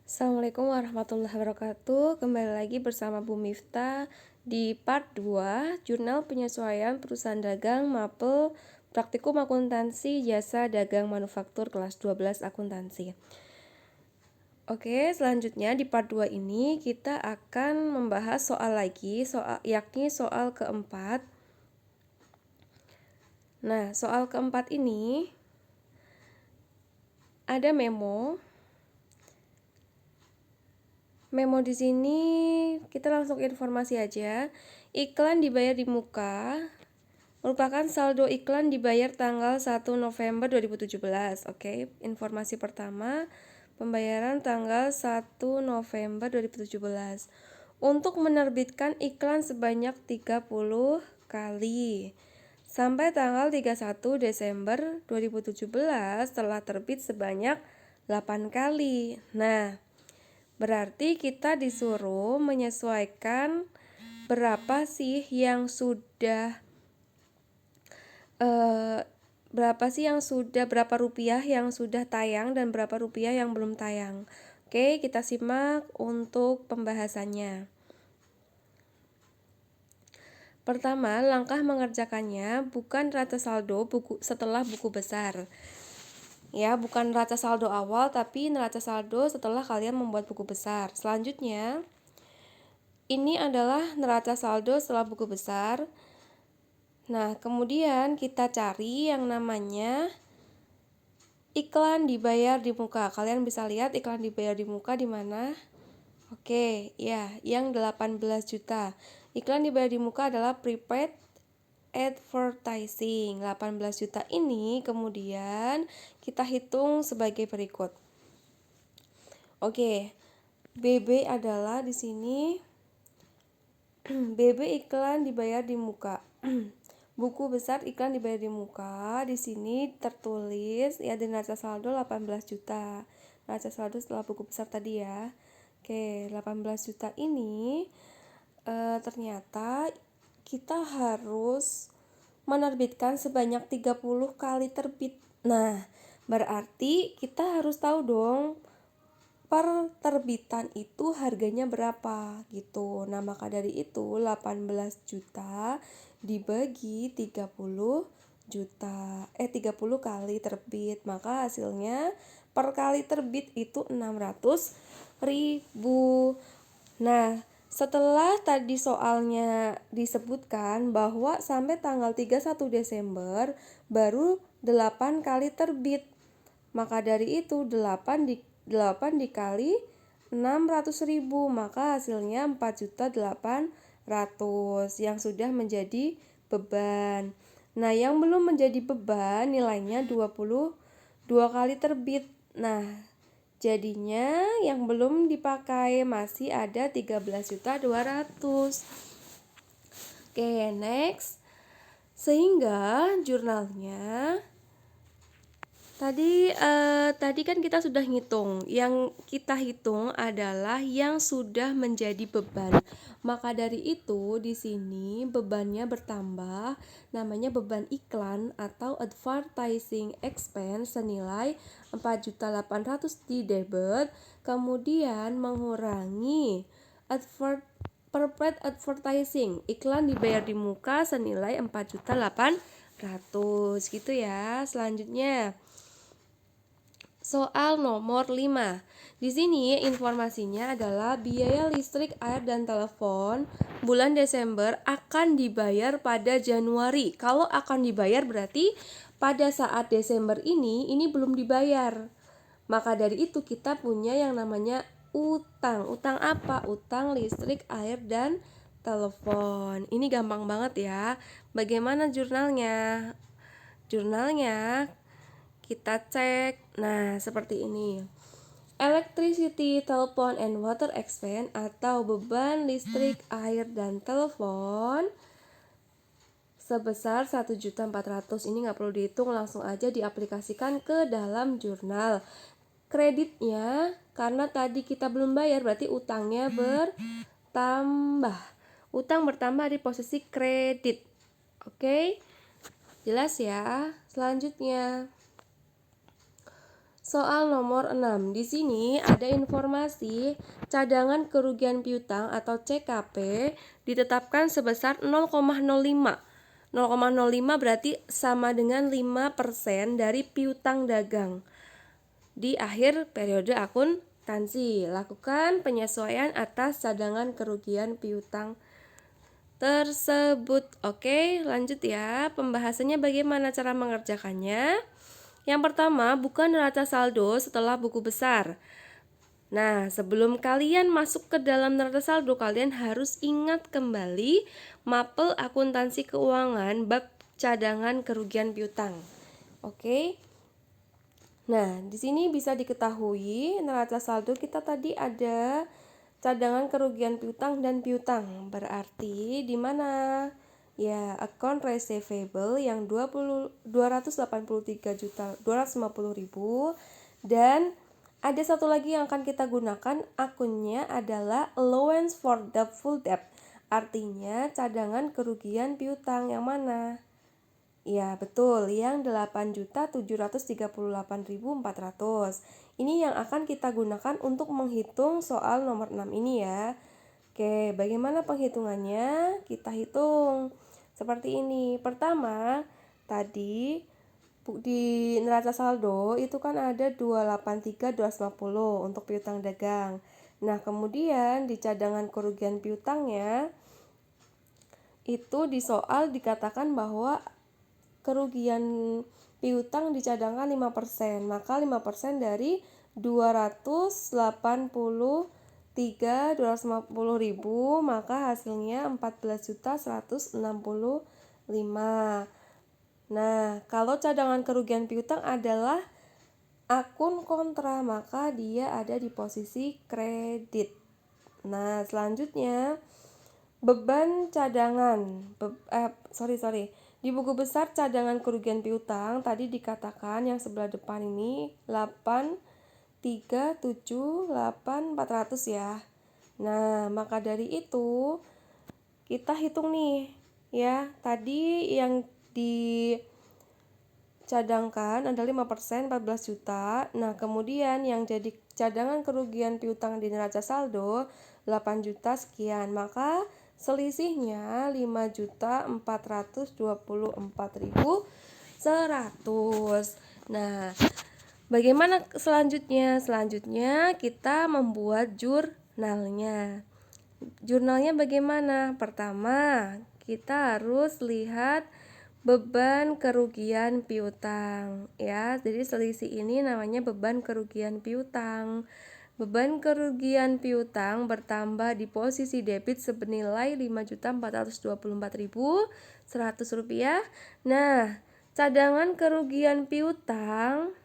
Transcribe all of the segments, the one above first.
Assalamualaikum warahmatullahi wabarakatuh. Kembali lagi bersama Bu Miftah di part 2 Jurnal Penyesuaian Perusahaan Dagang Mapel Praktikum Akuntansi Jasa Dagang Manufaktur kelas 12 Akuntansi. Oke, selanjutnya di part 2 ini kita akan membahas soal lagi, yakni soal keempat. Nah, soal keempat ini ada memo di sini kita langsung informasi aja. Iklan dibayar di muka merupakan saldo iklan dibayar tanggal 1 November 2017. Oke, informasi pertama, pembayaran tanggal 1 November 2017. Untuk menerbitkan iklan sebanyak 30 kali. Sampai tanggal 31 Desember 2017 telah terbit sebanyak 8 kali. Nah, berarti kita disuruh menyesuaikan berapa sih yang sudah berapa rupiah yang sudah tayang dan berapa rupiah yang belum tayang. Oke, kita simak untuk pembahasannya. Pertama, langkah mengerjakannya bukan neraca saldo setelah buku besar. Ya, bukan neraca saldo awal, tapi neraca saldo setelah kalian membuat buku besar. Selanjutnya, ini adalah neraca saldo setelah buku besar. Nah, kemudian kita cari yang namanya iklan dibayar di muka. Kalian bisa lihat iklan dibayar di muka di mana? Oke, ya, yang 18 juta. Iklan dibayar di muka adalah prepaid advertising. 18 juta ini kemudian kita hitung sebagai berikut. Oke, BB adalah di sini BB iklan dibayar di muka. Buku besar iklan dibayar di muka. Di sini tertulis ya di neraca saldo 18 juta. Neraca saldo setelah buku besar tadi ya. Oke, 18 juta ini ternyata kita harus menerbitkan sebanyak 30 kali terbit. Nah, berarti kita harus tahu dong per terbitan itu harganya berapa gitu. Nah, maka dari itu 18 juta dibagi 30 juta 30 kali terbit, maka hasilnya per kali terbit itu 600.000. Nah, setelah tadi soalnya disebutkan bahwa sampai tanggal 31 Desember baru 8 kali terbit, maka dari itu 8 dikali 600.000, maka hasilnya 4.800.000 yang sudah menjadi beban. Nah, yang belum menjadi beban nilainya 22 kali terbit. Nah, jadinya yang belum dipakai masih ada 13.200.000. Oke, next. Sehingga jurnalnya Tadi kan kita sudah ngitung. Yang kita hitung adalah yang sudah menjadi beban. Maka dari itu di sini bebannya bertambah, namanya beban iklan atau advertising expense senilai 4.800.000 di debit, kemudian mengurangi prepaid advertising, iklan dibayar di muka senilai 4.800.000 gitu ya. Selanjutnya soal nomor 5. Di sini informasinya adalah biaya listrik, air, dan telepon bulan Desember akan dibayar pada Januari. Kalau akan dibayar berarti pada saat Desember ini belum dibayar. Maka dari itu kita punya yang namanya utang. Utang apa? Utang listrik, air, dan telepon. Ini gampang banget ya. Bagaimana jurnalnya? Jurnalnya kita cek. Nah, seperti ini. Electricity, telepon, and water expense atau beban listrik, air, dan telepon sebesar 1.400.000. Ini nggak perlu dihitung, langsung aja diaplikasikan ke dalam jurnal. Kreditnya, karena tadi kita belum bayar, berarti utangnya bertambah. Utang bertambah di posisi kredit. Oke, jelas ya. Selanjutnya Soal nomor 6. Di sini ada informasi cadangan kerugian piutang atau CKP ditetapkan sebesar 0,05. 0,05 berarti sama dengan 5% dari piutang dagang di akhir periode akuntansi. Lakukan penyesuaian atas cadangan kerugian piutang tersebut. Oke, lanjut ya. Pembahasannya bagaimana cara mengerjakannya. Yang pertama, buka neraca saldo setelah buku besar. Nah, sebelum kalian masuk ke dalam neraca saldo, kalian harus ingat kembali mapel akuntansi keuangan bab cadangan kerugian piutang. Oke. Nah, di sini bisa diketahui neraca saldo kita tadi ada cadangan kerugian piutang dan piutang. Berarti di mana? Ya, account receivable yang 283.250.000 dan ada satu lagi yang akan kita gunakan, akunnya adalah allowance for doubtful debt. Artinya cadangan kerugian piutang yang mana? Ya, betul, yang 8.738.400. Ini yang akan kita gunakan untuk menghitung soal nomor 6 ini ya. Oke, bagaimana penghitungannya? Kita hitung seperti ini. Pertama, tadi di neraca saldo itu kan ada 283.250 untuk piutang dagang. Nah, kemudian di cadangan kerugian piutangnya itu di soal dikatakan bahwa kerugian piutang dicadangkan 5%, maka 5% dari 250.000, maka hasilnya 14.165. Nah, kalau cadangan kerugian piutang adalah akun kontra, maka dia ada di posisi kredit. Nah, selanjutnya beban cadangan. Di buku besar cadangan kerugian piutang tadi dikatakan yang sebelah depan ini 8.378.400 ya. Nah, maka dari itu kita hitung nih ya. Tadi yang dicadangkan adalah 5%, 14 juta. Nah, kemudian yang jadi cadangan kerugian piutang di neraca saldo 8 juta sekian. Maka selisihnya 5.424.100. Nah, bagaimana selanjutnya? Selanjutnya kita membuat jurnalnya. Jurnalnya bagaimana? Pertama, kita harus lihat beban kerugian piutang ya. Jadi selisih ini namanya beban kerugian piutang. Beban kerugian piutang bertambah di posisi debit senilai Rp5.424.100. Nah, cadangan kerugian piutang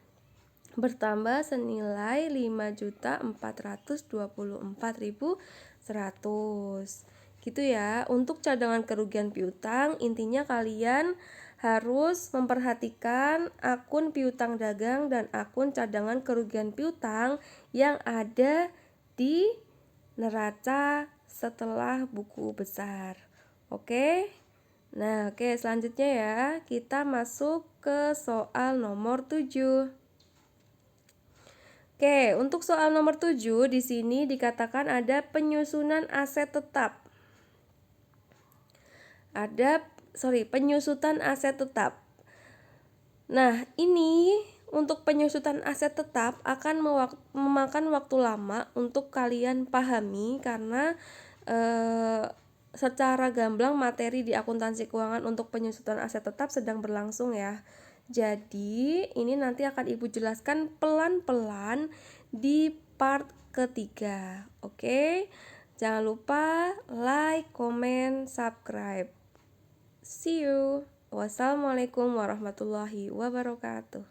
bertambah senilai Rp5.424.100. Gitu ya. Untuk cadangan kerugian piutang, intinya kalian harus memperhatikan akun piutang dagang dan akun cadangan kerugian piutang yang ada di neraca setelah buku besar. Oke? Nah, selanjutnya ya, kita masuk ke soal nomor 7. Untuk soal nomor 7 di sini dikatakan ada penyusunan aset tetap. Penyusutan aset tetap. Nah, ini untuk penyusutan aset tetap akan memakan waktu lama untuk kalian pahami karena secara gamblang materi di akuntansi keuangan untuk penyusutan aset tetap sedang berlangsung ya. Jadi, ini nanti akan Ibu jelaskan pelan-pelan di part ketiga. Oke? Jangan lupa like, comment, subscribe. See you. Wassalamualaikum warahmatullahi wabarakatuh.